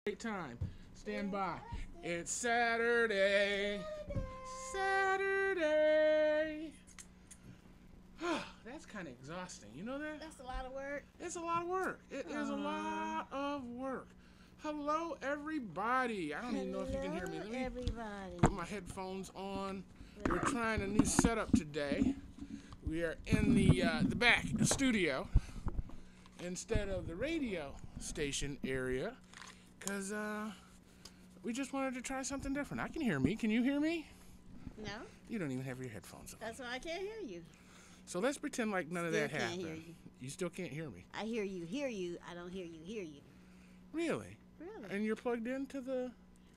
Great time. Stand by. It's Saturday. Saturday. That's kind of exhausting. You know that? That's a lot of work. It's a lot of work. It is a lot of work. Hello, everybody. I don't even know if you can hear me. Let me everybody. put my headphones on. We're trying a new setup today. We are in the back studio instead of the radio station area because we just wanted to try something different. I can hear me. Can you hear me? No. You don't even have your headphones on. That's why I can't hear you. So let's pretend like none of that Can't happened. hear you. You still can't hear me. I hear you. Hear you. I don't hear you. Hear you. Really? Really? And you're plugged into the...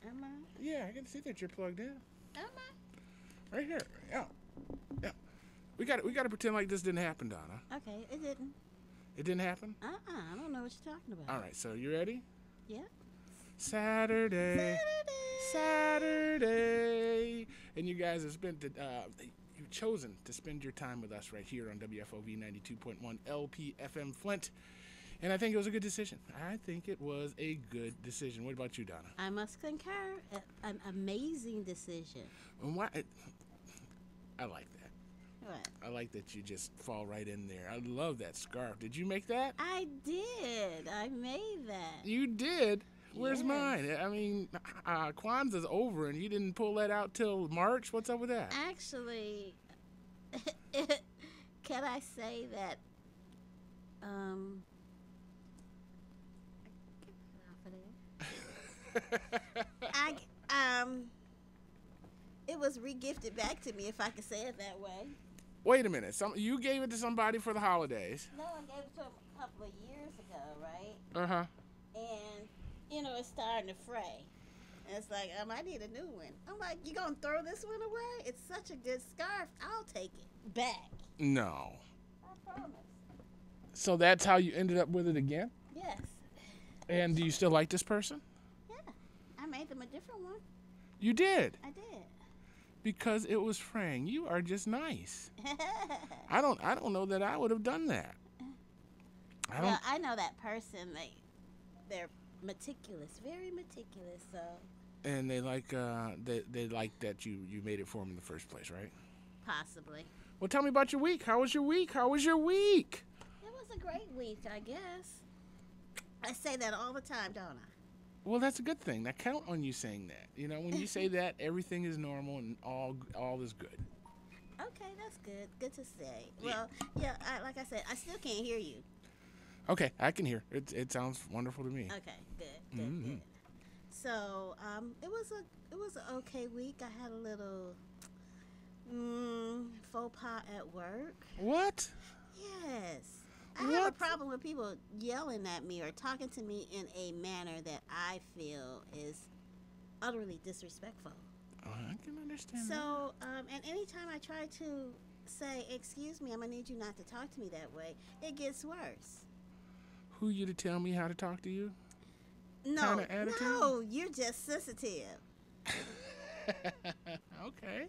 Am I? Yeah, I can see that you're plugged in. Am I? Right here. Yeah. Yeah. We got to pretend like this didn't happen, Donna. Okay, it didn't. It didn't happen? I don't know what you're talking about. All right, so you ready? Yeah. Saturday. Saturday. And you guys have spent you've chosen to spend your time with us right here on WFOV 92.1 LPFM Flint. And I think it was a good decision. I think it was a good decision. What about you, Donna? I must concur. An amazing decision. And why? I like that. What? I like that you just fall right in there. I love that scarf. Did you make that? I did. I made that. You did? Where's Yes. mine? I mean, Kwanzaa's over and you didn't pull that out till March? What's up with that? Actually, can I say that? It was regifted back to me, if I could say it that way. Wait a minute. You gave it to somebody for the holidays. No, I gave it to him a couple of years ago, right? Uh-huh. And it's starting to fray. And it's like, I need a new one. I'm like, you gonna throw this one away? It's such a good scarf. I'll take it back. No. I promise. So that's how you ended up with it again? Yes. And do you still like this person? Yeah. I made them a different one. You did? I did. Because it was fraying. You are just nice. I don't know that I would have done that. Well, I know that person. They're meticulous, very meticulous. So. And they like they like that you made it for them in the first place, right? Possibly. Well, tell me about your week. How was your week? How was your week? It was a great week, I guess. I say that all the time, don't I? Well, that's a good thing. I count on you saying that. You know, when you say that, everything is normal and all is good. Okay, that's good. Good to say. Well, yeah, like I said, I still can't hear you. Okay, I can hear. It sounds wonderful to me. Okay, good. So, it was an okay week. I had a little faux pas at work. What? Yes. I have a problem with people yelling at me or talking to me in a manner that I feel is utterly disrespectful. Oh, I can understand that. So, and anytime I try to say, excuse me, I'm going to need you not to talk to me that way, it gets worse. Who you to tell me how to talk to you? No, you're just sensitive. Okay.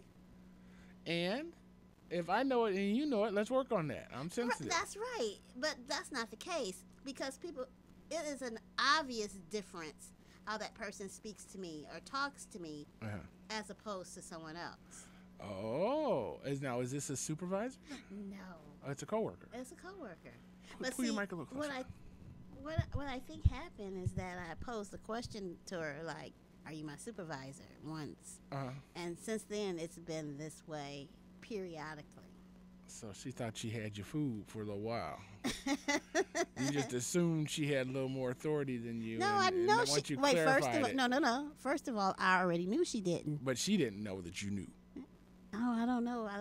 And if I know it and you know it, let's work on that. I'm sensitive. That's right, but that's not the case because it is an obvious difference how that person speaks to me or talks to me as opposed to someone else. Oh, is this a supervisor? No. Oh, it's a coworker. It's a coworker. Put your mic a little closer. What I think happened is that I posed the question to her like, "Are you my supervisor?" once, and since then it's been this way periodically. So she thought she had your food for a little while. You just assumed she had a little more authority than you. No, I know she. Wait, no. First of all, I already knew she didn't. But she didn't know that you knew. Oh, I don't know. I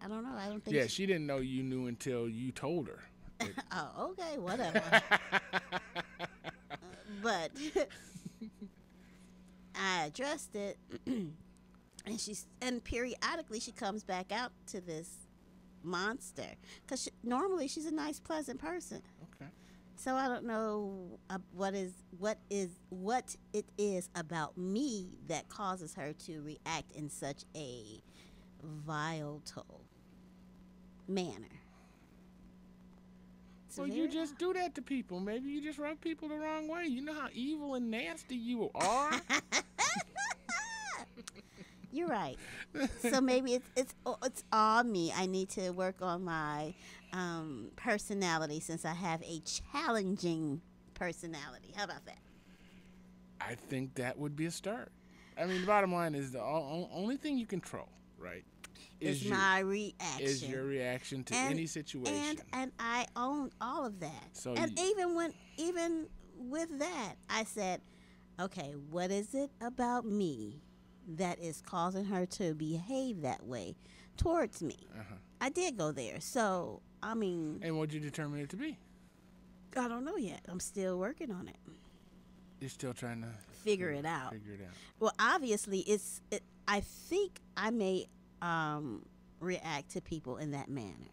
don't think. Yeah, she didn't know you knew until you told her. Oh, okay, whatever. But I addressed it, and periodically she comes back out to this monster because normally she's a nice, pleasant person. Okay. So I don't know what it is about me that causes her to react in such a volatile manner. Well, you just do that to people. Maybe you just rub people the wrong way. You know how evil and nasty you are. You're right. So maybe it's all me. I need to work on my personality since I have a challenging personality. How about that? I think that would be a start. I mean, the bottom line is the only thing you control, right? Is my reaction. Is your reaction to any situation. And I own all of that. So even with that, I said, okay, what is it about me that is causing her to behave that way towards me? I did go there. So, I mean... And what did you determine it to be? I don't know yet. I'm still working on it. You're still trying to... Figure it out. Figure it out. Well, obviously, I think I may react to people in that manner.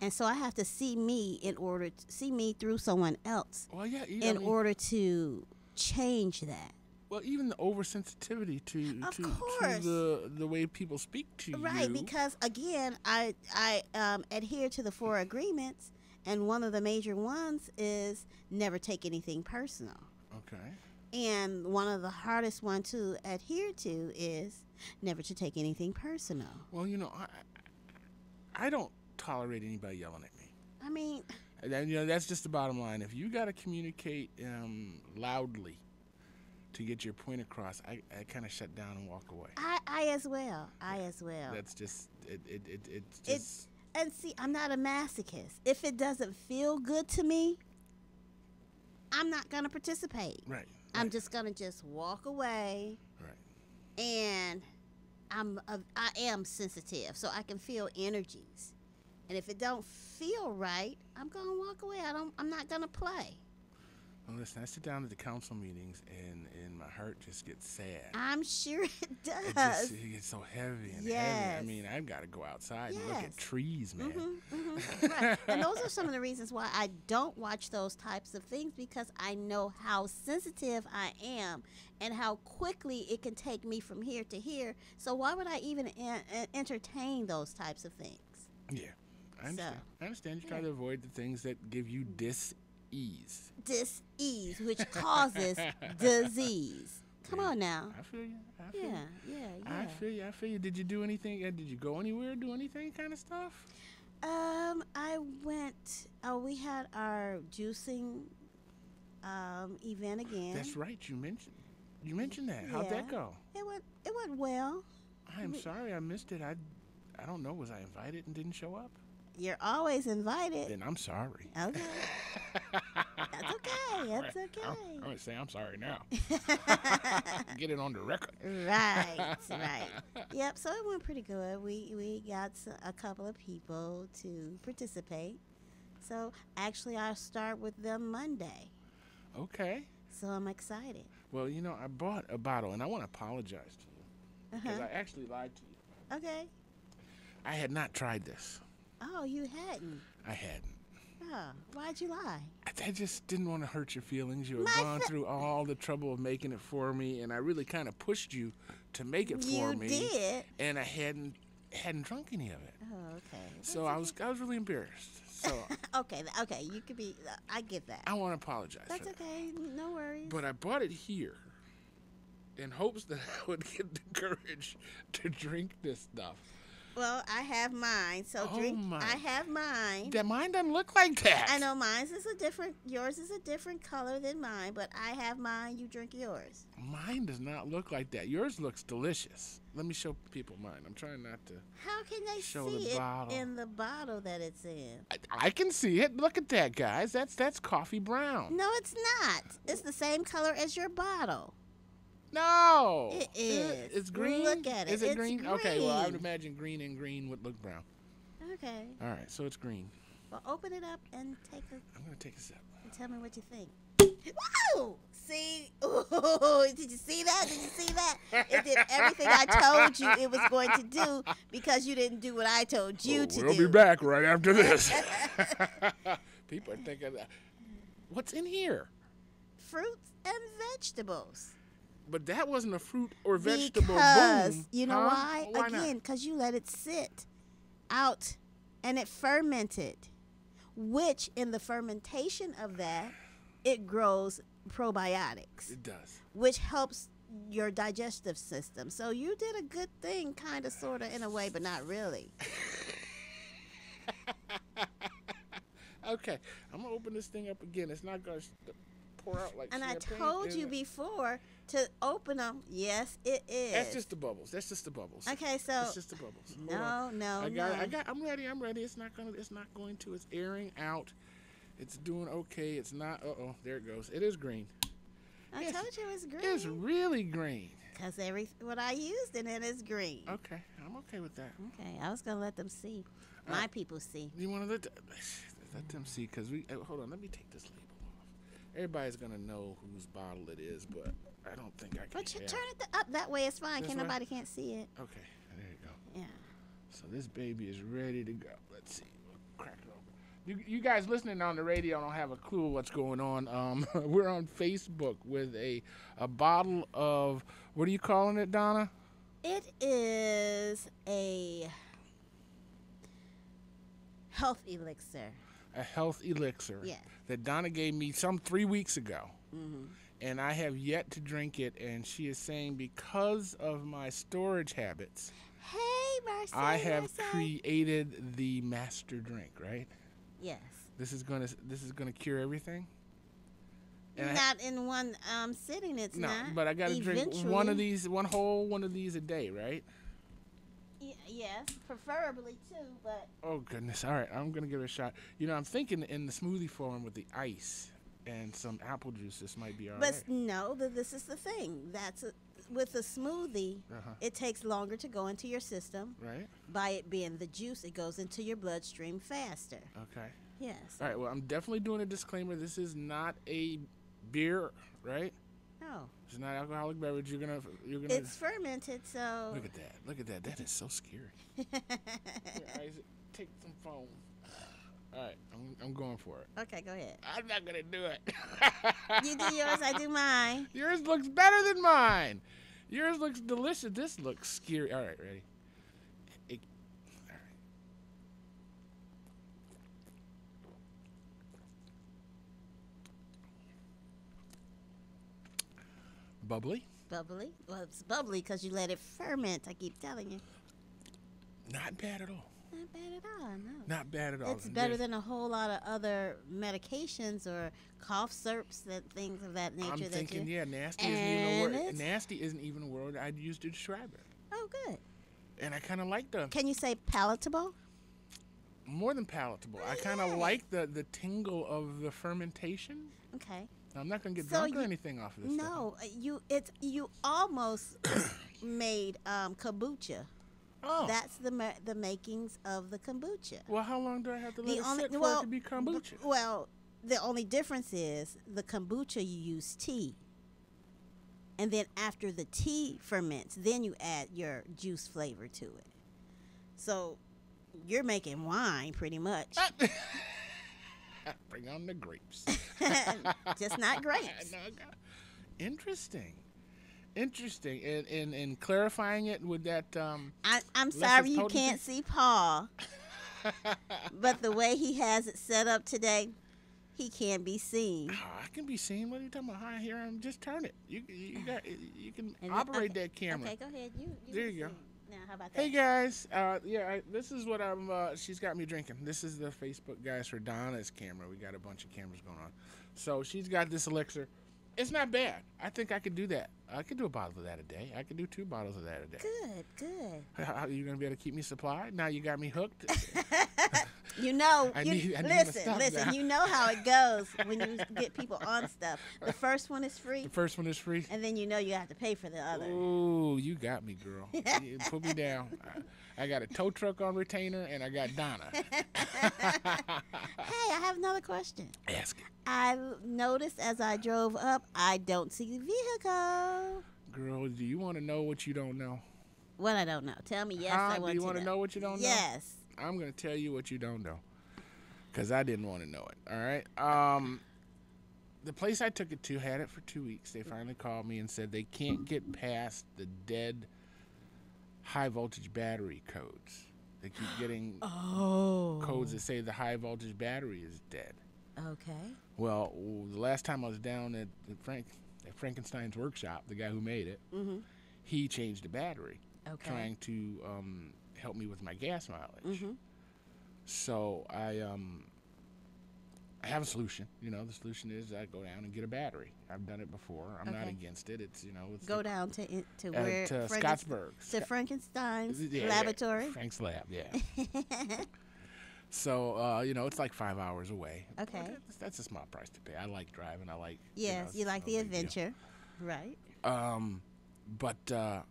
And so I have to see me see me through someone else in order to change that. Well, even the oversensitivity to the way people speak to you. Right, because again, I adhere to the 4 agreements, and one of the major ones is never take anything personal. Okay. And one of the hardest ones to adhere to is never to take anything personal. Well, you know, I don't tolerate anybody yelling at me. I mean, you know, that's just the bottom line. If you got to communicate loudly to get your point across, I kind of shut down and walk away. I as well. That's just it's just. And see, I'm not a masochist. If it doesn't feel good to me, I'm not gonna participate. Right. I'm just gonna walk away. Right. And I am sensitive, so I can feel energies. And if it don't feel right, I'm gonna walk away. I'm not gonna play. Well, listen, I sit down at the council meetings, and my heart just gets sad. I'm sure it does. It gets so heavy and yes. heavy. I mean, I've got to go outside and look at trees, man. Right. And those are some of the reasons why I don't watch those types of things, because I know how sensitive I am and how quickly it can take me from here to here. So why would I even entertain those types of things? Yeah, I understand. I understand. You try to avoid the things that give you dis-ease, which causes disease. Come on now. I feel you. Yeah. I feel you. Did you do anything? Did you go anywhere? Do anything kind of stuff? I went. We had our juicing event again. That's right. You mentioned that. How'd that go? It went well. I'm sorry I missed it. I don't know. Was I invited and didn't show up? You're always invited. Then I'm sorry. Okay. That's okay. That's okay. I'm going to say I'm sorry now. Get it on the record. Right. Yep, so it went pretty good. We got a couple of people to participate. So actually, I'll start with them Monday. Okay. So I'm excited. Well, you know, I bought a bottle, and I want to apologize to you. Because I actually lied to you. Okay. I had not tried this. Oh, you hadn't? I hadn't. Oh, why'd you lie? I just didn't want to hurt your feelings. You had gone through all the trouble of making it for me, and I really kind of pushed you to make it for me. You did? And I hadn't drunk any of it. Oh, okay. So I was really embarrassed. So okay, you could be. I get that. I want to apologize. That's okay. No worries. But I bought it here in hopes that I would get the courage to drink this stuff. Well, I have mine, so drink. I have mine. Mine doesn't look like that. I know yours is a different color than mine, but I have mine, you drink yours. Mine does not look like that. Yours looks delicious. Let me show people mine. I'm trying not to. How can they show see the it bottle. In the bottle that it's in? I can see it. Look at that, guys. That's coffee brown. No, it's not. It's the same color as your bottle. No. It is. It's green? Look at it. Is it it's green? green? Okay, well, I would imagine green and green would look brown. Okay. All right, so it's green. Well, open it up and take a... I'm going to take a sip. And tell me what you think. Woo! See? Ooh, did you see that? It did everything I told you it was going to do because you didn't do what I told you to do. We'll be back right after this. People are thinking, what's in here? Fruits and vegetables. But that wasn't a fruit or vegetable. Because, boom. You know why? Why Again, because you let it sit out and it fermented. which in the fermentation of that, it grows probiotics. It does. Which helps your digestive system. So you did a good thing, kind of, sort of, in a way, but not really. Okay, I'm going to open this thing up again. It's not going to pour out like and champagne. I told you before to open them. Yes, it is. That's just the bubbles. That's just the bubbles. Okay, so it's just the bubbles. No. I'm ready. It's not going to. It's airing out. It's doing okay. It's not. There it goes. It is green. I told you it's green. It's really green. Because what I used in it is green. Okay, I'm okay with that. Okay, I was gonna let them see. My people see. You want to let them see? Because hold on. Let me take this label off. Everybody's gonna know whose bottle it is, but I don't think I can. But you turn it up that way. It's fine. Nobody can't see it. Okay, there you go. Yeah. So this baby is ready to go. Let's see. We'll crack it open. You guys listening on the radio don't have a clue what's going on. We're on Facebook with a bottle of, what are you calling it, Donna? It is a health elixir. A health elixir. Yeah. That Donna gave me some 3 weeks ago. Mm-hmm. And I have yet to drink it. And she is saying because of my storage habits, hey, Marcy, I have created the master drink, right? Yes. This is gonna cure everything. And not in one sitting. It's no, not. But I gotta drink one of these a day, right? Yes, preferably two, but. Oh goodness! All right, I'm gonna give it a shot. You know, I'm thinking in the smoothie form with the ice and some apple juice. This might be all right. But no, this is the thing. With a smoothie, it takes longer to go into your system. Right. By it being the juice, it goes into your bloodstream faster. Okay. Yes. All right. Well, I'm definitely doing a disclaimer. This is not a beer, right? No. It's not alcoholic beverage. You're gonna. It's fermented, so. Look at that. Look at that. That is so scary. Here, Isaac, take some foam. All right, I'm going for it. Okay, go ahead. I'm not gonna do it. You do yours, I do mine. Yours looks better than mine. Yours looks delicious. This looks scary. All right, ready? All right. Bubbly? Bubbly? Well, it's bubbly because you let it ferment, I keep telling you. Not bad at all. Not bad at all, no. Not bad at all. It's better than a whole lot of other medications or cough syrups and things of that nature. I'm thinking, nasty isn't even a word I'd use to describe it. Oh, good. And I kind of like the... Can you say palatable? More than palatable. I kind of like the tingle of the fermentation. Okay. I'm not going to get drunk or anything off of this stuff. No, you almost made kombucha. Oh. That's the makings of the kombucha. Well, how long do I have to let it sit for it to be kombucha? Well, the only difference is the kombucha you use tea. And then after the tea ferments, then you add your juice flavor to it. So you're making wine pretty much. Bring on the grapes. Just not grapes. Interesting. And clarifying it with that. I'm sorry you can't see Paul, but the way he has it set up today, he can't be seen. Oh, I can be seen. What are you talking about? Hi, here, just turn it. You can operate that camera. Okay, go ahead. You there you go. Now, how about that? Hey guys, this is what she's got me drinking. This is the Facebook guys for Donna's camera. We got a bunch of cameras going on. So she's got this elixir. It's not bad. I think I could do that. I could do a bottle of that a day. I could do 2 bottles of that a day. Good. Are you going to be able to keep me supplied? Now you got me hooked. Listen. You know how it goes when you get people on stuff. The first one is free. And then you have to pay for the other. Ooh, you got me, girl. You put me down. I got a tow truck on retainer, and I got Donna. Hey, I have another question. Ask it. I noticed as I drove up, I don't see the vehicle. Girl, do you want to know what you don't know? What I don't know? Tell me yes, I want to know. Do you want to know what you don't know? Yes. I'm going to tell you what you don't know, because I didn't want to know it, all right? The place I took it to had it for 2 weeks. They finally called me and said they can't get past the dead high-voltage battery codes. They keep getting Oh. codes that say the high voltage battery is dead. Okay. Well, the last time I was down at Frankenstein's workshop, the guy who made it, Mm-hmm. he changed the battery, Okay. trying to help me with my gas mileage. Mm-hmm. So I have a solution. The solution is I go down and get a battery. I've done it before. I'm not Okay. against it. It's it's Go down to where to Scottsburg. to Frankenstein's Yeah, laboratory. Frank's lab, yeah. So it's like 5 hours away. Okay. Well, that's a small price to pay. I like driving. I like Yes, it's you like no the big deal. adventure, right? But I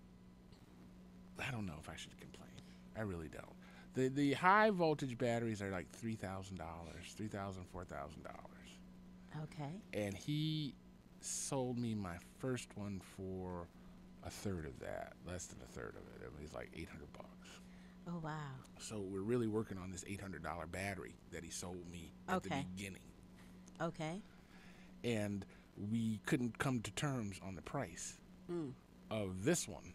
don't know if I should complain. I really don't. The high voltage batteries are like $3,000, $3,000, $4,000. Okay. And he sold me my first one for a third of that, less than a third of it. It was like $800. Oh wow. So we're really working on this $800 battery that he sold me at the Okay. beginning. Okay. And we couldn't come to terms on the price of this one,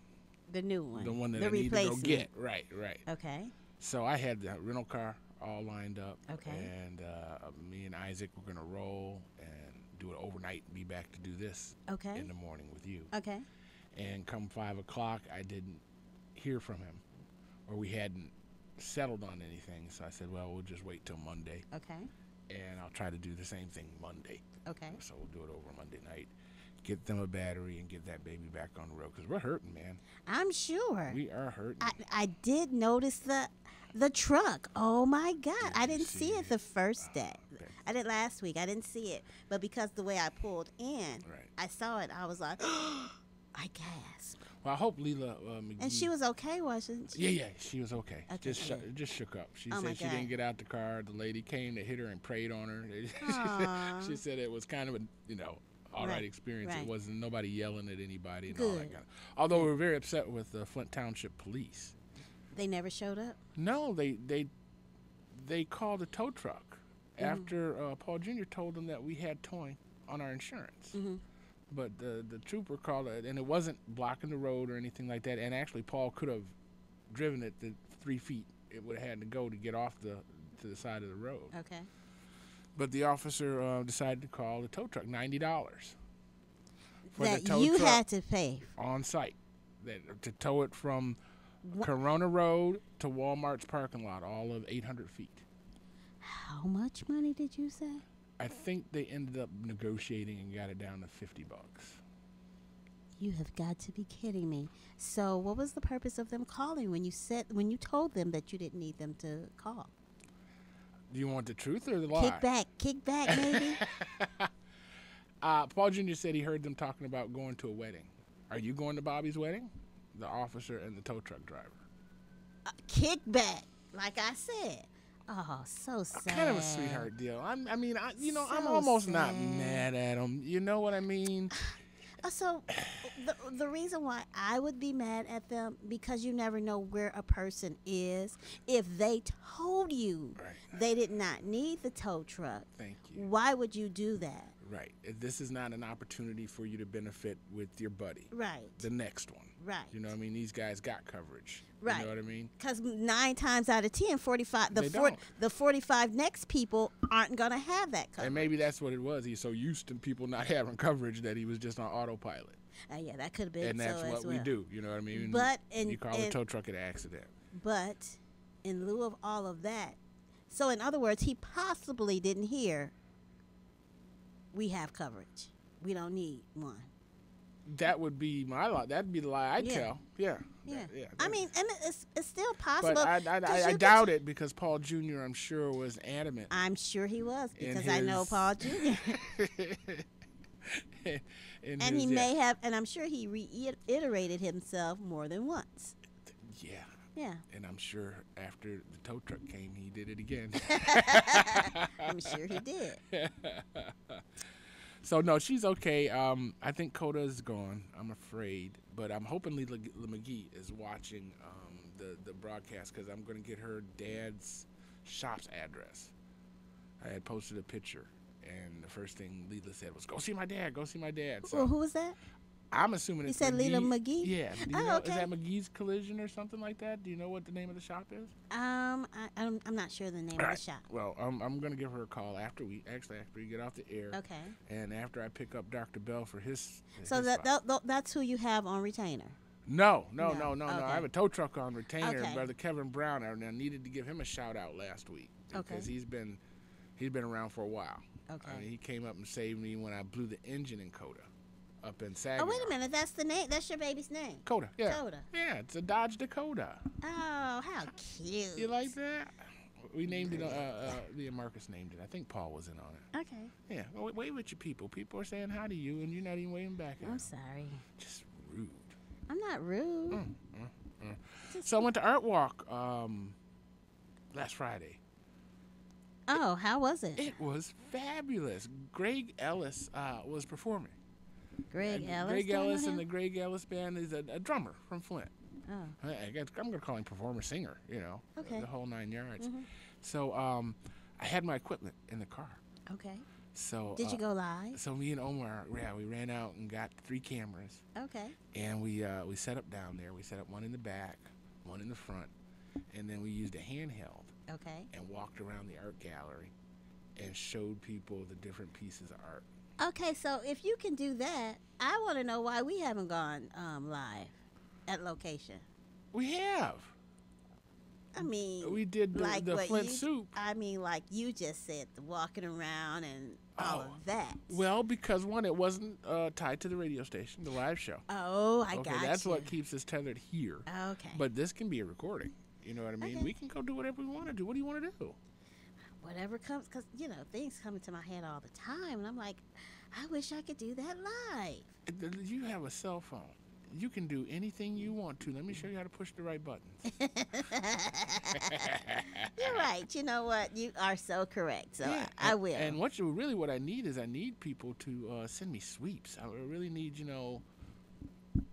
The new one. the one that the I need to go replacement. get. Right. Okay. So I had the rental car all lined up. Okay. And me and Isaac were going to roll and do it overnight and be back to do this Okay. in the morning with you. Okay. And come 5 o'clock, I didn't hear from him, or we hadn't settled on anything. So I said, well, we'll just wait till Monday, Okay. and I'll try to do the same thing Monday. Okay. So we'll do it over Monday night, get them a battery, and get that baby back on the road, because we're hurting, man. I'm sure. We are hurting. I did notice the truck. Oh my God! Did I you didn't see see it it? the first day. Okay. I did last week. I didn't see it, but because the way I pulled in, Right. I saw it. I was like, I gasped. Well, I hope Leela McGee. And she was okay, wasn't she? Yeah, she was okay. Okay, Just shook up. She Oh, my said she God. didn't get out the car. The lady came to hit her and prayed on her. Aw. She said it was kind of a all right Right, experience. right. It wasn't nobody yelling at anybody and all that Good. kind of. Although we were very upset with the Flint Township Police. They never showed up. No, they called a tow truck after Paul Jr. told them that we had towing on our insurance. Mm-hmm. But the trooper called it, and it wasn't blocking the road or anything like that. And actually, Paul could have driven it the 3 feet it would have had to go to get off to the side of the road. Okay. But the officer decided to call the tow truck, $90 for That the tow you truck had to pay. on site, to tow it from Corona Road to Walmart's parking lot, all of 800 feet. How much money did you say? I think they ended up negotiating and got it down to $50. You have got to be kidding me. So, what was the purpose of them calling when you told them that you didn't need them to call? Do you want the truth or the lie? Kick back, maybe. Paul Jr. said he heard them talking about going to a wedding. Are you going to Bobby's wedding? The officer and the tow truck driver. Kickback, like I said. Oh, so sad. Kind of a sweetheart deal. I'm So almost not sad. mad at him. You know what I mean? So, the reason why I would be mad at them, because you never know where a person is. If they told you Right. they did not need the tow truck, Thank you. why would you do that? Right. This is not an opportunity for you to benefit with your buddy. Right. The next one. Right. You know what I mean? These guys got coverage. Right. You know what I mean? Because 9 times out of 10, 45, They don't. the 45 next people aren't going to have that coverage. And maybe that's what it was. He's so used to people not having coverage that he was just on autopilot. Yeah, that could have been And that's so what as we well. do. You know what I mean? But you call the tow truck an accident. But in lieu of all of that, so in other words, he possibly didn't hear, we have coverage. We don't need one. That would be my lie. That'd be the lie I'd Yeah. tell. Yeah. Yeah. Yeah. I mean, and it's still possible. But 'cause I you doubt could- it, because Paul Jr., I'm sure, was adamant. I'm sure he was, in because I know his- Paul Jr. And he may have, and I'm sure he reiterated himself more than once. Yeah. Yeah. And I'm sure after the tow truck came, he did it again. I'm sure he did. So, no, she's okay. I think Coda is gone, I'm afraid. But I'm hoping Leela McGee is watching the broadcast, because I'm going to get her dad's shop's address. I had posted a picture, and the first thing Leela said was, go see my dad, go see my dad. So Well, who was that? I'm assuming You it's said Lila McGee? Yeah. Do you Oh, know, okay. is that McGee's Collision or something like that? Do you know what the name of the shop is? I'm not sure the name All of right. the shop. Well, I'm gonna give her a call after we get off the air. Okay. And after I pick up Dr. Bell for his. So his that's who you have on retainer. No. Okay. I have a tow truck on retainer. Okay. Brother Kevin Brown. I needed to give him a shout out last week because he's been around for a while. Okay. He came up and saved me when I blew the engine in Coda, up in Saginaw. Oh, wait a minute. That's the name. That's your baby's name. Coda. Yeah. Coda. Yeah, it's a Dodge Dakota. Oh, how cute. You like that? We named it. Me and Marcus named it. I think Paul was in on it. Okay. Yeah. Well, wait with your people. People are saying hi to you, and you're not even waving back at them. I'm sorry. Just rude. I'm not rude. So I went to Art Walk last Friday. Oh, how was it? It was fabulous. Greg Ellis was performing. Greg Ellis. Greg Ellis and the Greg Ellis Band is a drummer from Flint. Oh. I'm going to call him performer singer, Okay. the whole 9 yards. Mm-hmm. So I had my equipment in the car. Okay. So Did you go live? So me and Omar, we ran out and got 3 cameras. Okay. And we set up down there. We set up one in the back, one in the front, and then we used a handheld. Okay. And walked around the art gallery and showed people the different pieces of art. Okay, so if you can do that, I want to know why we haven't gone live at location. We have. I mean, we did the Flint soup. I mean, like you just said, the walking around and all of that. Well, because one, it wasn't tied to the radio station, the live show. Oh, I got you. That's what keeps us tethered here. Okay. But this can be a recording. You know what I mean? Okay. We can go do whatever we want to do. What do you want to do? Whatever comes, because, things come into my head all the time. And I'm like, I wish I could do that live. You have a cell phone. You can do anything you want to. Let me show you how to push the right buttons. You're right. You know what? You are so correct. So yeah, I will. And what I need is people to send me sweeps. I really need,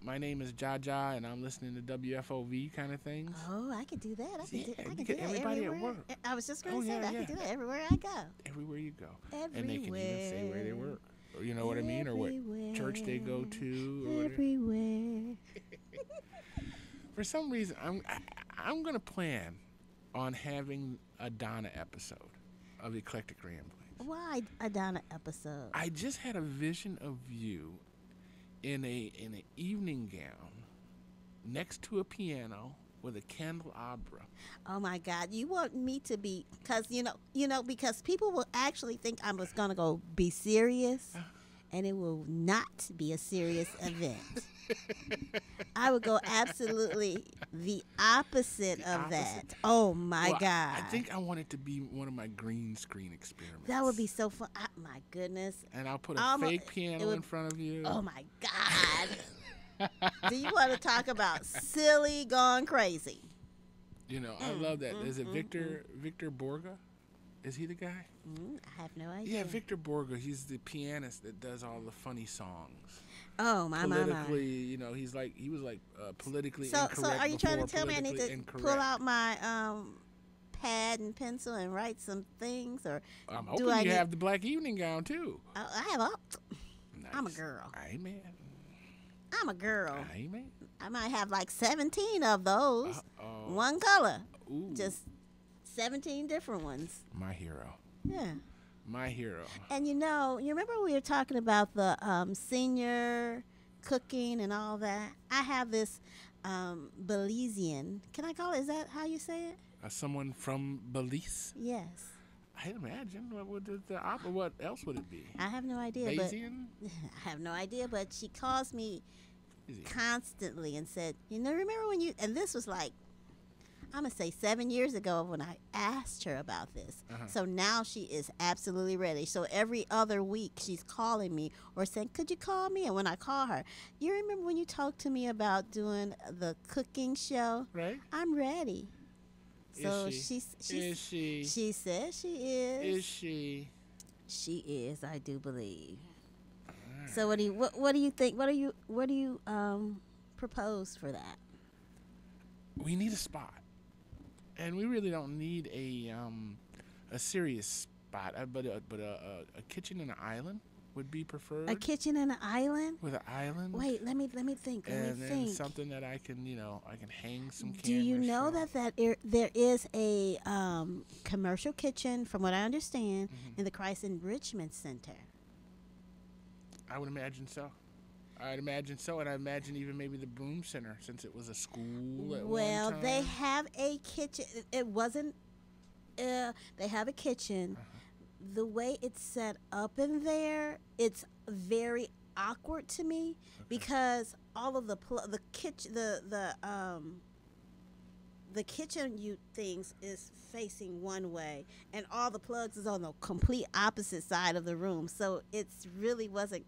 my name is Jaja and I'm listening to WFOV kind of things. Oh, I can do that. I can do that everybody everywhere. at work. I was just going to say that. I can do that everywhere I go. Everywhere you go. Everywhere. And they can even say where they work. Or you know what I mean? Or what church they go to. Or everywhere. For some reason, I'm going to plan on having a Donna episode of Eclectic Ramblings. Why a Donna episode? I just had a vision of you in an evening gown next to a piano with a candelabra. Oh my God! You want me to be? Because because people will actually think I was gonna go be serious, and it will not be a serious event. I would go absolutely the opposite of that. Oh my God! I think I want it to be one of my green screen experiments. That would be so fun. My goodness! And I'll put a fake piano in front of you. Oh my God! Do you want to talk about silly gone crazy? I love that. Is it Victor Borga? Is he the guy? I have no idea. Yeah, Victor Borga. He's the pianist that does all the funny songs. Oh my. Politically, he was politically incorrect. So are you trying to tell me I need to incorrect. pull out my pad and pencil and write some things, or I'm hoping you have the black evening gown too. I have all. Nice. I'm a girl. Amen. I'm a girl. Amen. I might have like 17 of those. One color. Ooh. Just 17 different ones. My hero. Yeah. My hero. And you remember we were talking about the senior cooking and all that? I have this Belizean. Can I call it? Is that how you say it? Someone from Belize? Yes. I imagine. What else would it be? I have no idea. Bayesian? I have no idea, but she calls me constantly and said, remember when and this was like, I'm going to say 7 years ago when I asked her about this. So now she is absolutely ready. So every other week she's calling me or saying, could you call me? And when I call her, you remember when you talked to me about doing the cooking show? Right. I'm ready. So is she? She says she is. Is she? She is, I do believe. So what do you think? What do you propose for that? We need a spot, and we really don't need a serious spot, but a kitchen and an island. would be preferred. A kitchen and an island? With an island. Wait, let me think. And then something that I can, I can hang some cameras. Do you know there is a commercial kitchen, from what I understand, in the Christ Enrichment Center? I would imagine so. I'd imagine so, and I imagine even maybe the Broom Center, since it was a school at one time. They have a kitchen. It wasn't. They have a kitchen. The way it's set up in there, it's very awkward to me because all of the kitchen things is facing one way, and all the plugs is on the complete opposite side of the room. So it's really wasn't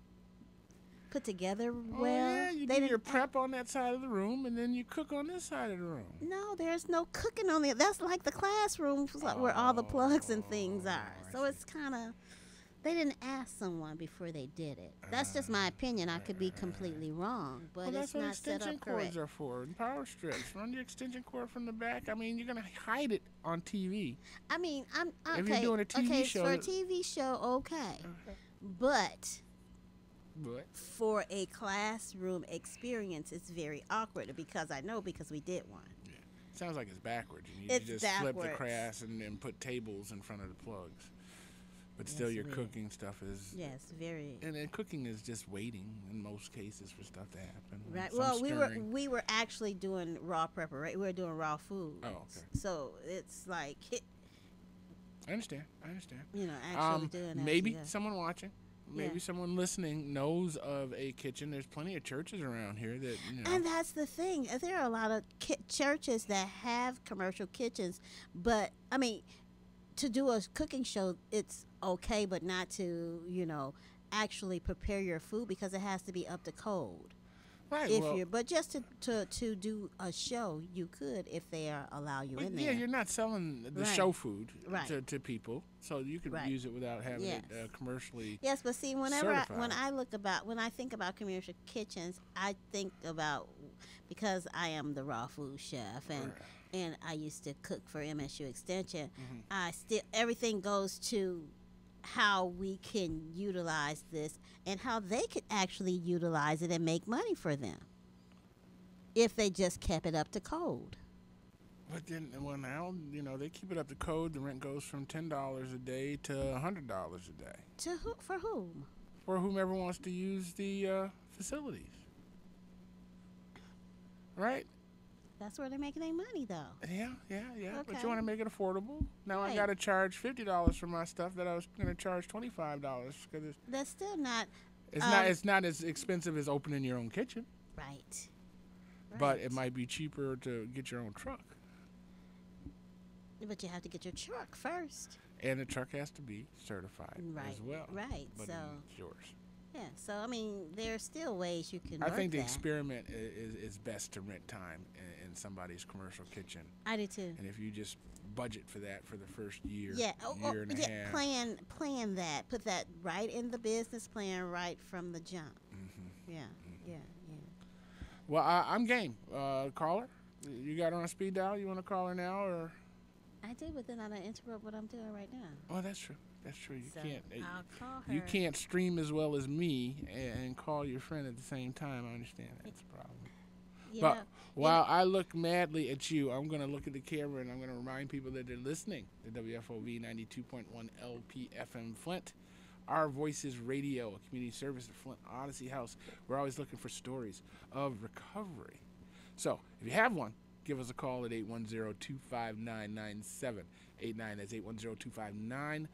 put together well. Yeah, you do your prep on that side of the room, and then you cook on this side of the room. No, there's no cooking on it. That's like the classroom where all the plugs and things are. So it's kind of, they didn't ask someone before they did it. That's just my opinion. I could be completely wrong, but it's not set up correct. That's what extension cords are for, and power strips. Run the extension cord from the back. I mean, you're going to hide it on TV. I mean, I'm okay. If you're doing a TV show. For a TV show, okay. But for a classroom experience, it's very awkward because we did one. Yeah. Sounds like it's backwards. You need to just flip the crass and then put tables in front of the plugs. But still, your cooking stuff is... Yes, very... And then cooking is just waiting, in most cases, for stuff to happen. Right. Well, we were actually doing raw preparation. We were doing raw food. Oh, okay. So it's like... I understand. Actually doing that. Maybe someone watching, maybe someone listening knows of a kitchen. There's plenty of churches around here that, And that's the thing. There are a lot of churches that have commercial kitchens, but, I mean... To do a cooking show, it's okay, but not to, actually prepare your food because it has to be up to code. Right. But just to do a show, you could if they allow you in there. Yeah, you're not selling the show food to people, so you could use it without having it commercially. Yes, but see, when I think about commercial kitchens, I think about, because I am the raw food chef and I used to cook for MSU Extension. Everything goes to how we can utilize this and how they could actually utilize it and make money for them if they just kept it up to code. But then, now, they keep it up to code. The rent goes from $10 a day to $100 a day. For whom? For whomever wants to use the facilities. Right? That's where they're making their money, though. Yeah. Okay. But you want to make it affordable. Now I got to charge $50 for my stuff that I was going to charge $25 because that's still not. It's not as expensive as opening your own kitchen. Right. But it might be cheaper to get your own truck. But you have to get your truck first. And the truck has to be certified as well. Right. But it's yours. Yeah, so, I mean, there are still ways you can I think the experiment is best to rent time in somebody's commercial kitchen. I do, too. And if you just budget for that for the first year, year and a half. Plan that. Put that right in the business plan right from the jump. Mm-hmm. Yeah. Well, I'm game. Caller, you got her on speed dial? You want to call her now? Or? I do, but then I don't interrupt what I'm doing right now. Oh, that's true. That's true. I'll call her. You can't stream as well as me and call your friend at the same time. I understand that's a problem. While I look madly at you, I'm going to look at the camera and I'm going to remind people that they're listening to WFOV 92.1 LP FM Flint. Our Voices Radio, a community service at Flint Odyssey House. We're always looking for stories of recovery. So if you have one, give us a call at 810-259-9789. That's 810-259-9789.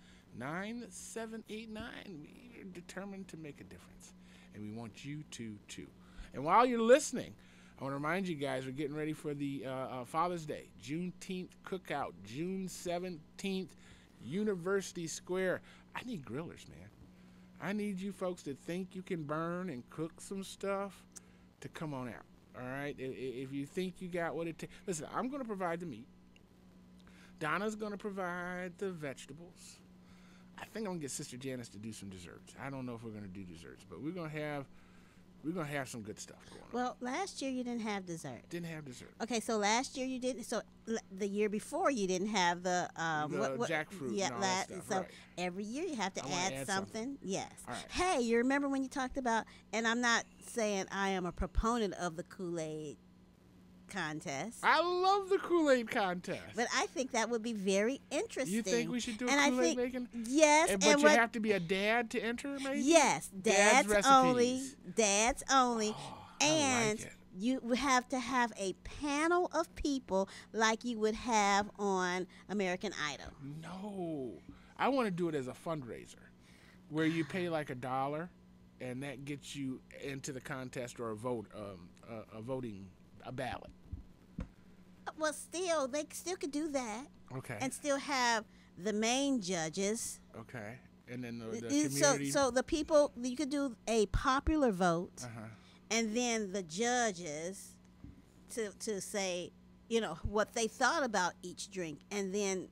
We're determined to make a difference, and we want you to too. And while you're listening, I want to remind you guys we're getting ready for the Father's Day, Juneteenth cookout, June 17th, University Square. I need grillers, man. I need you folks that think you can burn and cook some stuff to come on out. All right? If you think you got what it takes. Listen, I'm going to provide the meat. Donna's going to provide the vegetables. I think I'm going to get Sister Janice to do some desserts. I don't know if we're going to do desserts, but we're going to have We're going to have some good stuff going on. Well, last year you didn't have dessert. Didn't have dessert. Okay, so last year you didn't. So the year before you didn't have the jackfruit and all that stuff. So right. every year you have to add something. Yes. All right. Hey, you remember when you talked about? And I'm not saying I am a proponent of the Kool-Aid contest. I love the Kool-Aid contest. But I think that would be very interesting. You think we should do a Kool-Aid making? Yes. But you have to be a dad to enter, maybe? Yes. Dads only. Dads only. Oh, and like it. You would have to have a panel of people like you would have on American Idol. No. I want to do it as a fundraiser where you pay like $1 and that gets you into the contest or a ballot. Well, still, they still could do that. Okay. And still have the main judges. Okay. And then the community. So the people, you could do a popular vote, Uh-huh. and then the judges to say, what they thought about each drink, and then,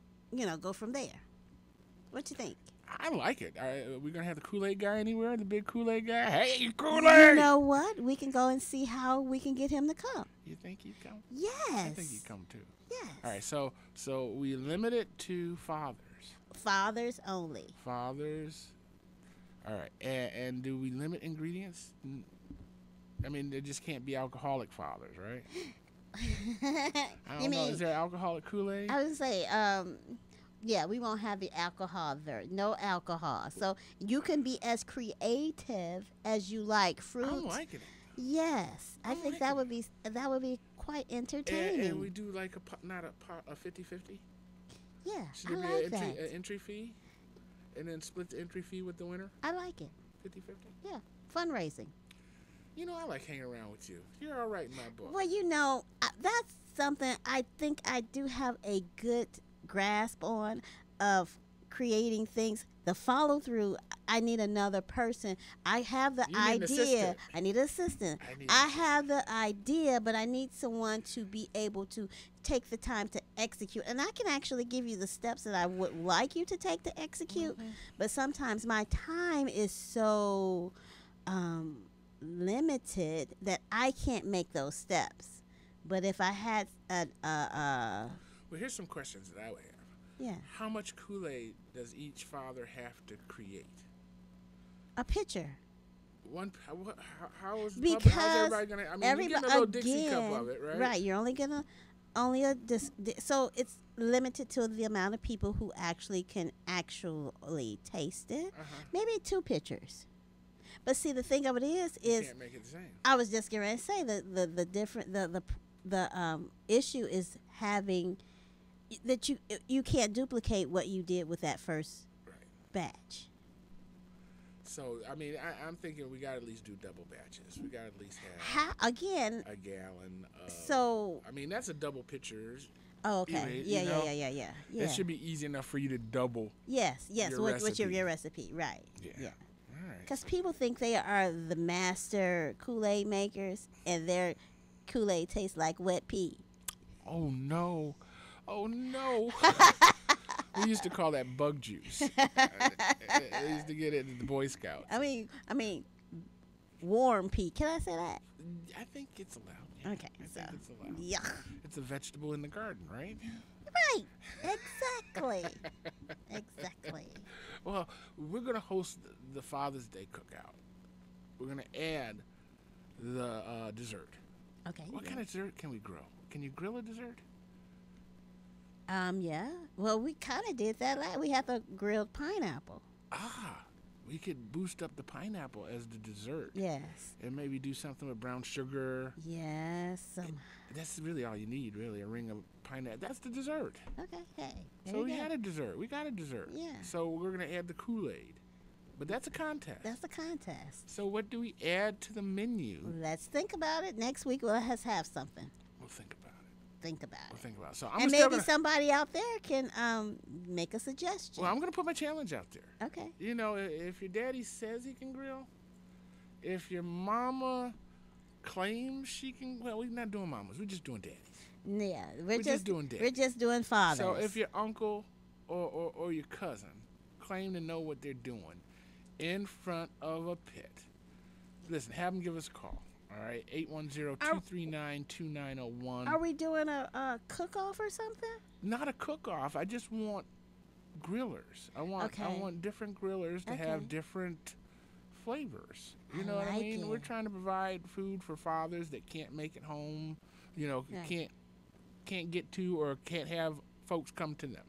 go from there. What you think? I like it. Are we going to have the Kool-Aid guy anywhere? The big Kool-Aid guy? Hey, Kool-Aid! You know what? We can go and see how we can get him to come. You think he'd come? Yes. I think he'd come too. Yes. All right, so we limit it to fathers. Fathers only. Fathers. All right, and do we limit ingredients? I mean, there just can't be alcoholic fathers, right? I don't know. Is there alcoholic Kool-Aid? I would say, yeah, we won't have the alcohol there. No alcohol. So you can be as creative as you like. Fruit. I'm liking it. Yes, I think that would be quite entertaining. And we do like a 50-50? Yeah, Should I there like be that. an entry fee? And then split the entry fee with the winner? I like it. 50-50? Yeah, fundraising. I like hanging around with you. You're all right in my book. Well, that's something I think I do have a good grasp on, of creating things. The follow through, I need another person. I have the idea. I need an assistant. I have the idea, but I need someone to be able to take the time to execute. And I can actually give you the steps that I would like you to take to execute. Mm-hmm. But sometimes my time is so limited that I can't make those steps. But if I had well, here's some questions that I would have. Yeah. How much Kool-Aid does each father have to create? A pitcher. How is because how's everybody gonna? I mean, you get a little Dixie cup of it, right? Right. You're only so it's limited to the amount of people who actually can taste it. Uh-huh. Maybe 2 pitchers. But see, the thing of it is you can't make it the same. I was just going to say the issue is having that you can't duplicate what you did with that first batch. So, I mean, I'm thinking we got to at least do double batches. We got to at least have a gallon of... So... I mean, that's a double pitcher. Oh, okay. Yeah. It should be easy enough for you to double Yes. What's your recipe? Right. Yeah. All right. Because people think they are the master Kool-Aid makers, and their Kool-Aid tastes like wet pea. Oh, no. We used to call that bug juice. I used to get it at the Boy Scouts. I mean, warm pea. Can I say that? I think it's allowed. Yeah. Okay, I think it's allowed. Yeah. It's a vegetable in the garden, right? Right. Exactly. Exactly. Well, we're going to host the Father's Day cookout. We're going to add the dessert. Okay. What kind of dessert can we grill? Can you grill a dessert? Yeah. Well, we kind of did that. We had the grilled pineapple. We could boost up the pineapple as the dessert. Yes. And maybe do something with brown sugar. Yes. That's really all you need, really, a ring of pineapple. That's the dessert. Okay. Hey. So we had a dessert. We got a dessert. Yeah. So we're going to add the Kool-Aid. But that's a contest. That's a contest. So what do we add to the menu? Let's think about it. Next week, we'll have something. We'll think about it. It. So and maybe somebody out there can make a suggestion. Well, I'm going to put my challenge out there. Okay. If your daddy says he can grill, if your mama claims she can, well, we're not doing mamas. We're just doing daddies. Yeah. We're just doing daddies. We're just doing fathers. So if your uncle or your cousin claim to know what they're doing in front of a pit, listen, have them give us a call. All right, 810-239-2901. Are we doing a cook-off or something? Not a cook-off. I just want grillers. I want different grillers to have different flavors. You know what I mean? We're trying to provide food for fathers that can't make it home, can't get to or can't have folks come to them.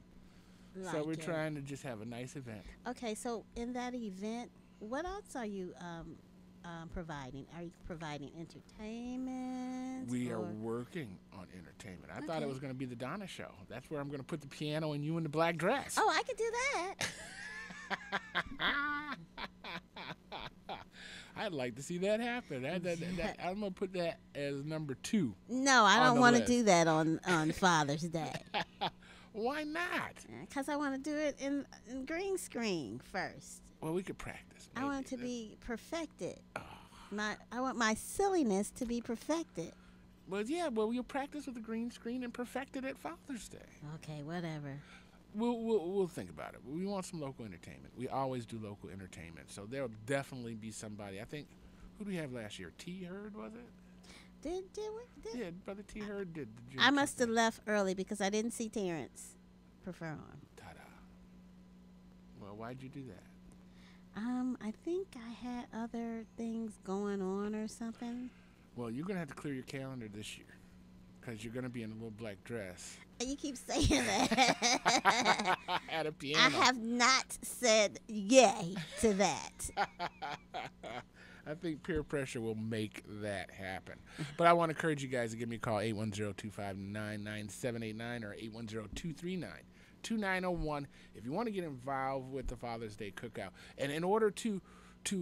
So we're trying to just have a nice event. Okay, so in that event, what else are you providing? Are you providing entertainment? We are working on entertainment. I thought it was going to be the Donna show. That's where I'm going to put the piano and you in the black dress. Oh, I could do that. I'd like to see that happen. I'm going to put that as number 2. No, I don't want to do that on Father's Day. Why not? Because I want to do it in green screen first. Well, we could practice. I want it to be perfected. I want my silliness to be perfected. Well, yeah. Well, you'll practice with the green screen and perfect it at Father's Day. Okay, whatever. We'll think about it. We want some local entertainment. We always do local entertainment, so there'll definitely be somebody. I think, who did we have last year? T. Hurd, was it? Did we? Yeah, Brother T. Hurd did. I must have left early because I didn't see Terrence perform. Ta-da. Well, why'd you do that? I think I had other things going on or something. Well, you're going to have to clear your calendar this year because you're going to be in a little black dress. You keep saying that. At a piano. I have not said yay to that. I think peer pressure will make that happen. But I want to encourage you guys to give me a call, 810-259-9789 or 810-239-2901 if you want to get involved with the Father's Day cookout. And in order to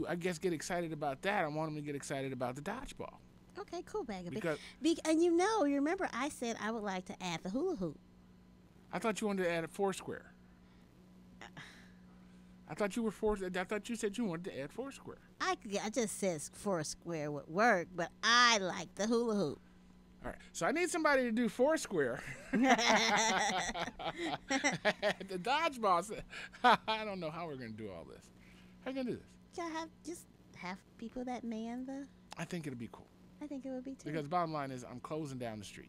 I guess, get excited about that, I want them to get excited about the dodgeball. Okay, cool, Bagger. Because, and you remember I said I would like to add the hula hoop. I thought you wanted to add a Foursquare. I thought you said you wanted to add Foursquare. I just said Foursquare would work, but I like the hula hoop. All right, so I need somebody to do Foursquare. The dodgeball. I don't know how we're going to do all this. How are you going to do this? Just have people that man the... I think it'll be cool. I think it would be too. Because the bottom line is I'm closing down the street.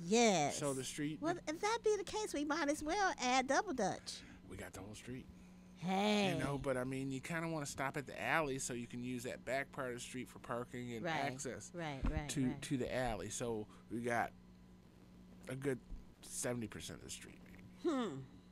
Yes. So the street... Well, if that be the case, we might as well add Double Dutch. We got the whole street. Hey. But I mean, you kind of want to stop at the alley so you can use that back part of the street for parking and access to the alley. So we got a good 70% of the street. We're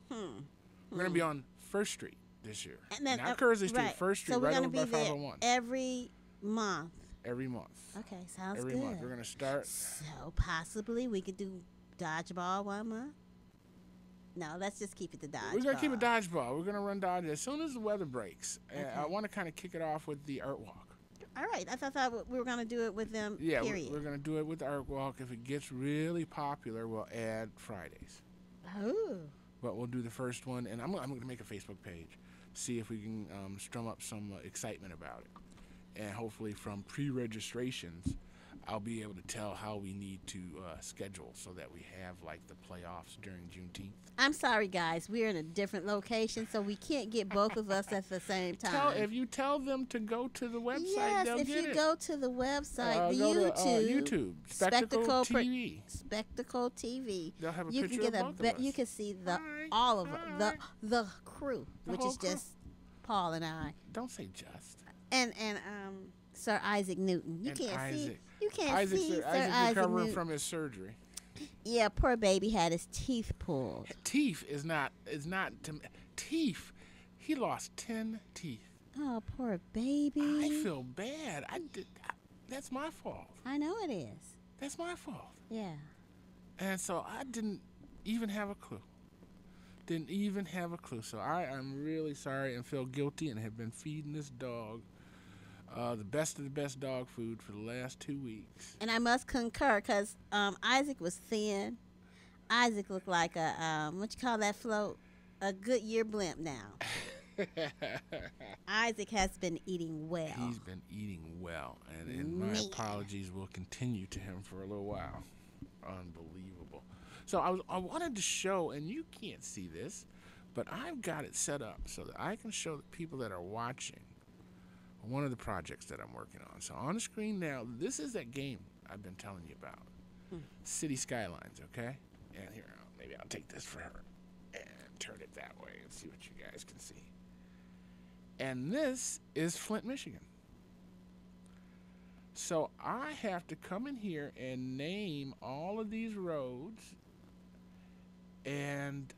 going to be on First Street this year. And then, not Kersey Street, First Street, so right over by 501. Every month. Every month. Okay, sounds every good. Month. We're going to start. So possibly we could do dodgeball one month. No, let's just keep it to dodgeball. We're going to keep it dodgeball. We're going to run dodgeball as soon as the weather breaks. Okay. I want to kind of kick it off with the art walk. All right. I thought we were going to do it with them, period. We're going to do it with the art walk. If it gets really popular, we'll add Fridays. Oh. But we'll do the first one, and I'm going to make a Facebook page, see if we can strum up some excitement about it. And hopefully from pre-registrations, I'll be able to tell how we need to schedule so that we have like the playoffs during Juneteenth. I'm sorry, guys. We're in a different location, so we can't get both of us at the same time. If you tell them to go to the website, they'll get it. Yes, if you go to the website, the YouTube, Spectacle TV. Spectacle TV. They'll have a picture of both of us. You can see all of the crew, which is just Paul and I. Don't say just. And Sir Isaac Newton. You can't see Sir Isaac recovering Newton from his surgery. Yeah, poor baby had his teeth pulled. Teeth is not teeth. He lost 10 teeth. Oh, poor baby. I feel bad. That's my fault. I know it is. That's my fault. Yeah. And so I didn't even have a clue. So I am really sorry and feel guilty and have been feeding this dog the best of the best dog food for the last 2 weeks. And I must concur because Isaac was thin. Isaac looked like a, what you call that float? A Goodyear blimp now. Isaac has been eating well. He's been eating well. And my apologies will continue to him for a little while. Unbelievable. So I wanted to show, and you can't see this, but I've got it set up so that I can show the people that are watching one of the projects that I'm working on. So on the screen now, this is that game I've been telling you about. City Skylines, okay? And here, maybe I'll take this for her and turn it that way and see what you guys can see. And this is Flint, Michigan. So I have to come in here and name all of these roads and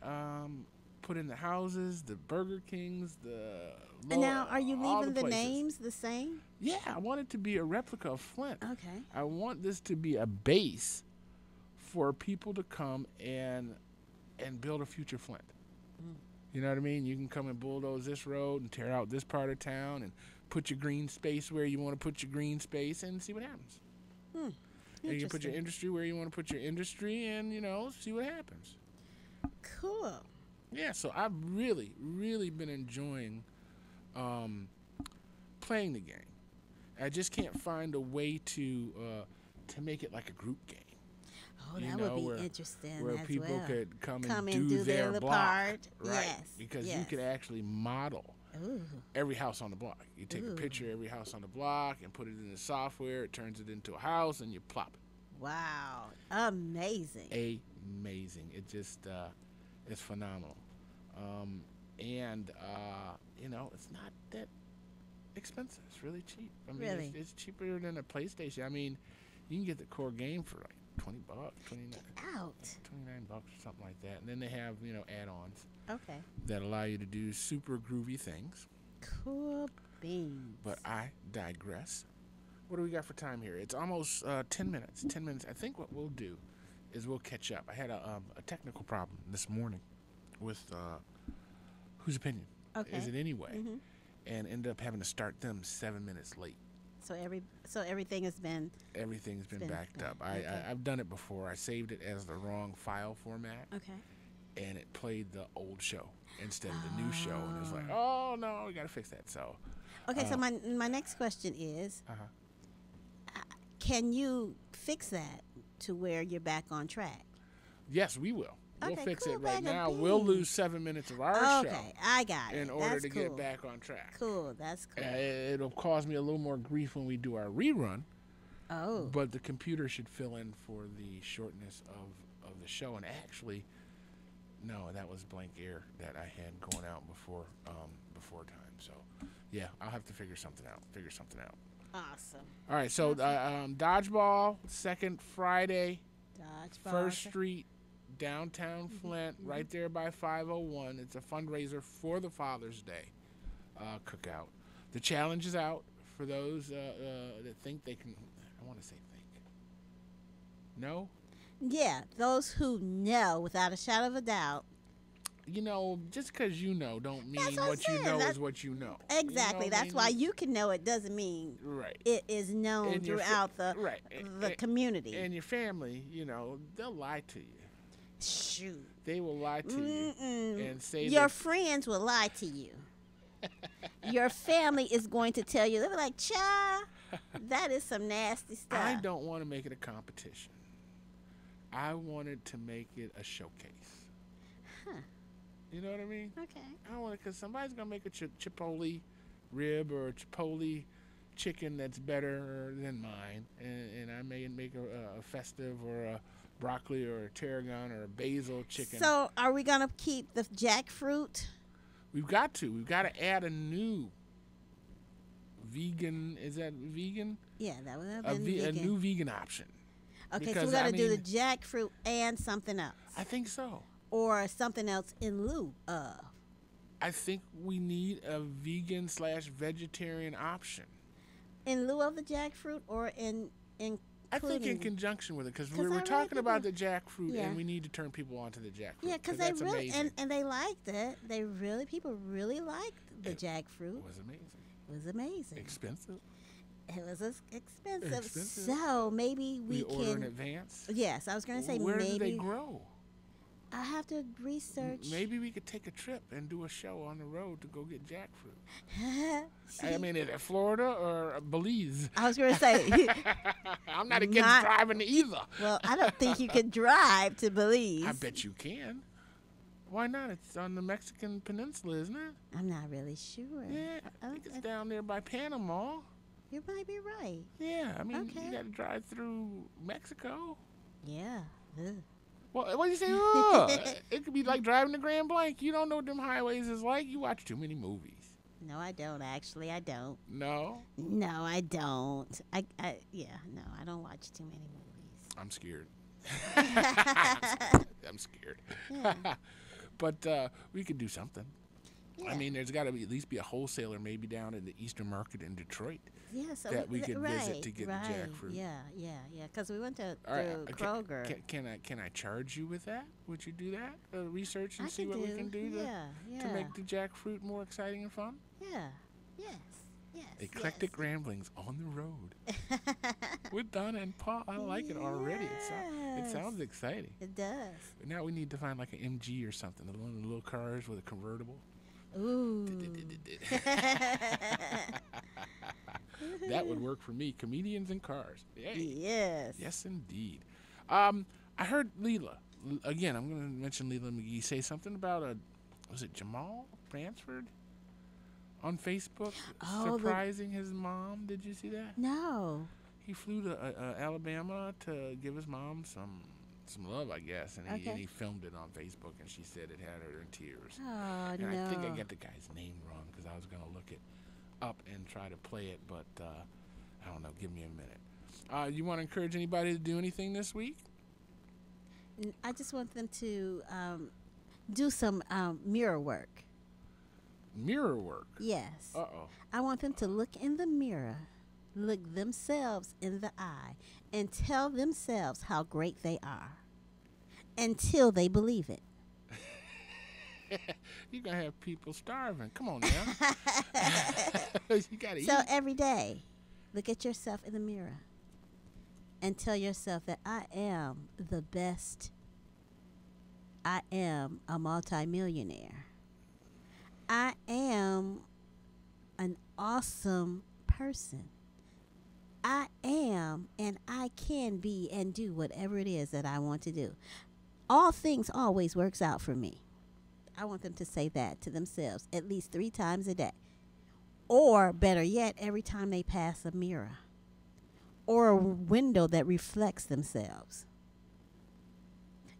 put in the houses, the Burger Kings, and now, are you leaving the names the same? Yeah, I want it to be a replica of Flint. Okay. I want this to be a base for people to come and build a future Flint. You know what I mean? You can come and bulldoze this road and tear out this part of town and put your green space where you want to put your green space and see what happens. And you can put your industry where you want to put your industry and, see what happens. Cool. Yeah, so I've really, really been enjoying playing the game. I just can't find a way to make it like a group game. Oh, that would be interesting where as people well. could come and do their block, part. right? Yes, Because you could actually model every house on the block. You take a picture of every house on the block and put it in the software. It turns it into a house, and you plop it. Wow, amazing! Amazing! It just it's phenomenal, and it's not that expensive. It's really cheap. I mean, really? It's cheaper than a PlayStation. I mean, you can get the core game for like $20, $29 or something like that. And then they have, add-ons. Okay. That allow you to do super groovy things. Cool beans. But I digress. What do we got for time here? It's almost 10 minutes. 10 minutes. I think what we'll do is we'll catch up. I had a technical problem this morning with Whose Opinion Is It Anyway? And ended up having to start them 7 minutes late. So everything has been backed up. Okay. I've done it before. I saved it as the wrong file format. Okay. And it played the old show instead of the new show, and it's like, oh no, we gotta fix that. So. Okay, so my next question is, can you fix that to where you're back on track? Yes, we will. We'll fix cool, it right now. beans. We'll lose 7 minutes of our show. Okay, I got it. In order That's to cool. get back on track. Cool, that's cool. It'll cause me a little more grief when we do our rerun. Oh. But the computer should fill in for the shortness of the show. And actually, no, that was blank air that I had going out before time. So, yeah, I'll have to figure something out. Awesome. All right, so Dodgeball, second Friday, First Street, downtown Flint, right there by 501. It's a fundraiser for the Father's Day cookout. The challenge is out for those that think they can. I want to say think. No? Yeah, those who know without a shadow of a doubt. Just because you know don't mean what what you know is what you know. Exactly. That's why you can know it doesn't mean it is known throughout the community. And your family, they'll lie to you. Shoot. They will lie to you and say your friends will lie to you. Your family is going to tell you. They'll be like, "Cha, that is some nasty stuff." I don't want to make it a competition. I wanted to make it a showcase. Huh. You know what I mean? Okay. I want it because somebody's gonna make a chipotle rib or a chipotle chicken that's better than mine, and I may make a festive or a broccoli or a tarragon or a basil chicken. So are we going to keep the jackfruit? We've got to add a new vegan. Is that vegan? Yeah, that would have been vegan. A new vegan option. Okay, so we got to do the jackfruit and something else. I think so. Or something else in lieu of. I think we need a vegan/vegetarian option. In lieu of the jackfruit or I think in conjunction with it, because we were talking about the jackfruit, and we need to turn people onto the jackfruit. Yeah, because they really and they liked it. People really liked the jackfruit. It was amazing. It was amazing. Expensive. It was expensive. So maybe we can order in advance. Yes, I was going to say where maybe. do they grow? I have to research. Maybe we could take a trip and do a show on the road to go get jackfruit. I mean, is it Florida or Belize? I was going to say. I'm not against driving to either. Well, I don't think you could drive to Belize. I bet you can. Why not? It's on the Mexican peninsula, isn't it? I'm not really sure. Yeah, I think it's down there by Panama. You might be right. Yeah, I mean, Okay. you got to drive through Mexico. Yeah. Ugh. Well, what do you say? Ugh. It could be like driving to Grand Blanc. You don't know what them highways is like. You watch too many movies. No, I don't. Actually, I don't. No? No, I don't. No, I don't watch too many movies. I'm scared. I'm scared. Yeah. But we could do something. Yeah. I mean, there's got to be at least be a wholesaler maybe down in the Eastern Market in Detroit Yeah, so that we could visit right, to get right. the jackfruit. Yeah. Because we went to All right, Kroger. Can I charge you with that? Would you do that? Research and I see can what we can do Yeah. to make the jackfruit more exciting and fun? Yeah. Yes. Eclectic Ramblings on the road with Donna and Paul. I like it already. It sounds exciting. It does. Now we need to find like an MG or something, one of the little cars with a convertible. Ooh. That would work for me. Comedians and cars. Yay. Yes. Yes, indeed. I heard Leela. Again, I'm going to mention Leela McGee say something about was it Jamal Bransford on Facebook surprising his mom? Did you see that? No. He flew to Alabama to give his mom some love, I guess, and he filmed it on Facebook, and she said it had her in tears. Oh, and no. I think I got the guy's name wrong because I was going to look it up and try to play it, but I don't know. Give me a minute. You want to encourage anybody to do anything this week? I just want them to do some mirror work. Mirror work? Yes. Uh-oh. I want them to look in the mirror, look themselves in the eye, and tell themselves how great they are until they believe it. You're going to have people starving. Come on now. You got to eat. So every day, look at yourself in the mirror and tell yourself that I am the best. I am a multimillionaire. I am an awesome person. I am and I can be and do whatever it is that I want to do. All things always works out for me. I want them to say that to themselves at least 3 times a day. Or better yet, every time they pass a mirror or a window that reflects themselves.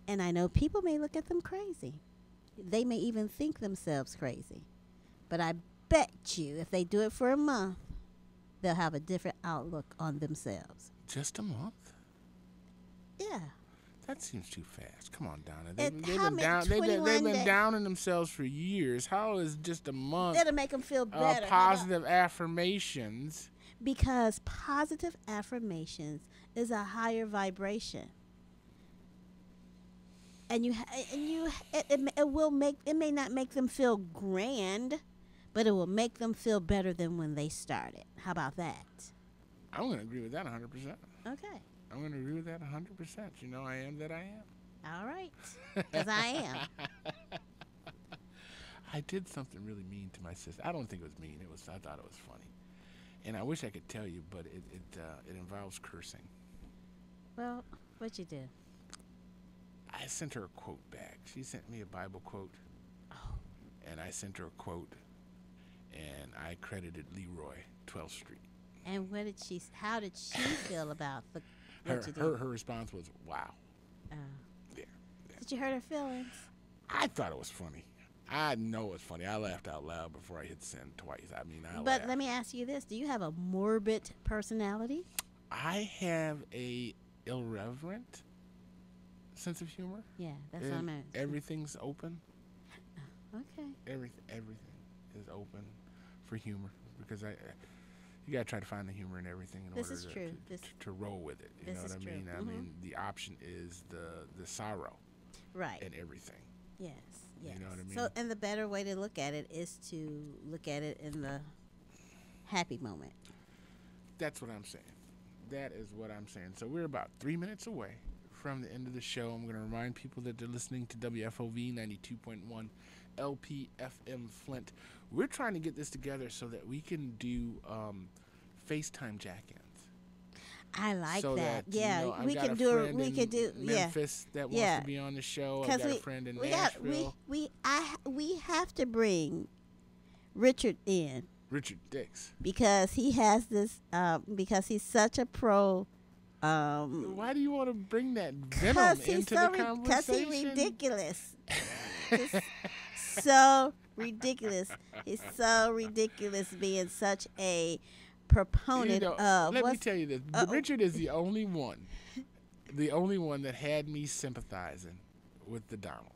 And I know people may look at them crazy. They may even think themselves crazy. But I bet you if they do it for a month, they'll have a different outlook on themselves. Just a month? Yeah. That seems too fast. Come on, Donna. They've been downing themselves for years. How is just a month that'll make them feel better? Positive affirmations? Because positive affirmations is a higher vibration. And it may not make them feel grand, but it will make them feel better than when they started. How about that? I'm going to agree with that 100%. Okay. I'm going to agree with that 100%. You know, I am that I am. All right. Because I am. I did something really mean to my sister. I don't think it was mean. I thought it was funny. And I wish I could tell you, but it involves cursing. Well, what'd you do? I sent her a quote back. She sent me a Bible quote. Oh. And I sent her a quote. And I credited Leroy, 12th Street. And how did she feel about what you did? Her response was, wow. Yeah. Did you hurt her feelings? I thought it was funny. I know it's funny. I laughed out loud before I hit send twice. I mean, I laughed. But let me ask you this. Do you have a morbid personality? I have a irreverent sense of humor. Yeah, that's what I meant. Everything's open. Okay. Everything is open for humor because you gotta try to find the humor in everything in order to roll with it. You know what I mean? True. I mean, the option is the sorrow, right, in everything. Yes. You know what I mean? So, and the better way to look at it is to look at it in the happy moment. That's what I'm saying. That is what I'm saying. So we're about 3 minutes away from the end of the show. I'm going to remind people that they're listening to WFOV 92.1 LPFM Flint. We're trying to get this together so that we can do FaceTime jack-ins. I like so that. you Yeah, know, I've we got can a do. friend We in can do. Yeah, Memphis that yeah. wants to be on the show. I've Because got a friend in we got Nashville. we have to bring Richard in Richard Dix. because he has this. Because he's such a pro. Why do you want to bring that venom Because he's into so the conversation? because he's ridiculous. Just so ridiculous. He's so ridiculous being such a proponent of. Let me tell you this: Richard is the only one that had me sympathizing with the Donald.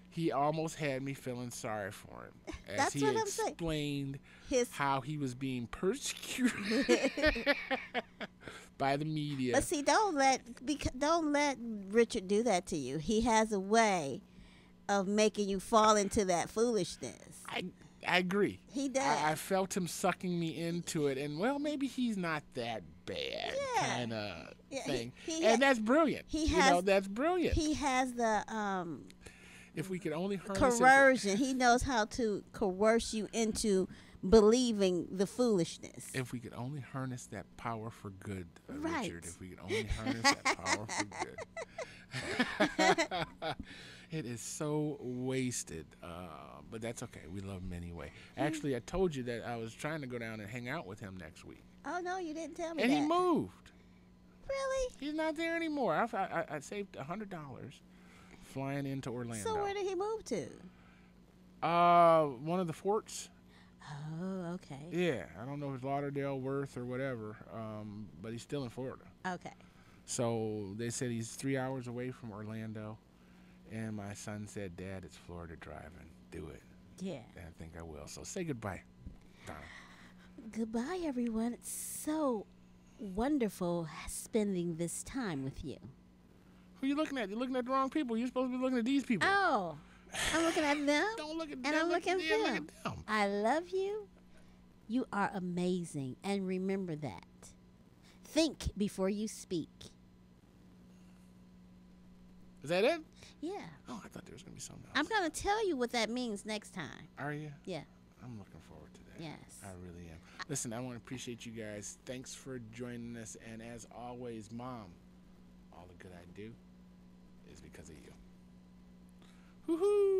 He almost had me feeling sorry for him as That's he what I'm saying. explained His how he was being persecuted by the media. But see, don't let Richard do that to you. He has a way of making you fall into that foolishness. I agree. He does. I felt him sucking me into it, and well, maybe he's not that bad kind of thing. And that's brilliant. That's brilliant. He has the if we could only harness coercion. He knows how to coerce you into believing the foolishness. If we could only harness that power for good, right. Richard. If we could only harness that power for good. It is so wasted, but that's okay. We love him anyway. Actually, I told you that I was trying to go down and hang out with him next week. Oh, no, you didn't tell me and that. he moved. Really? He's not there anymore. I saved $100 flying into Orlando. So where did he move to? One of the forts. Oh, okay. Yeah, I don't know if it's Lauderdale, Worth, or whatever, but he's still in Florida. Okay. So they said he's 3 hours away from Orlando. And my son said, Dad, it's Florida driving. Do it. Yeah. And I think I will. So say goodbye, Donna. Goodbye, everyone. It's so wonderful spending this time with you. Who are you looking at? You're looking at the wrong people. You're supposed to be looking at these people. Oh, I'm looking at them. Don't look at them. And I'm looking at them. Look at them. I love you. You are amazing. And remember that. Think before you speak. Is that it? Yeah. Oh, I thought there was going to be something else. I'm going to tell you what that means next time. Are you? Yeah. I'm looking forward to that. Yes. I really am. Listen, I want to appreciate you guys. Thanks for joining us. And as always, Mom, all the good I do is because of you. Woohoo!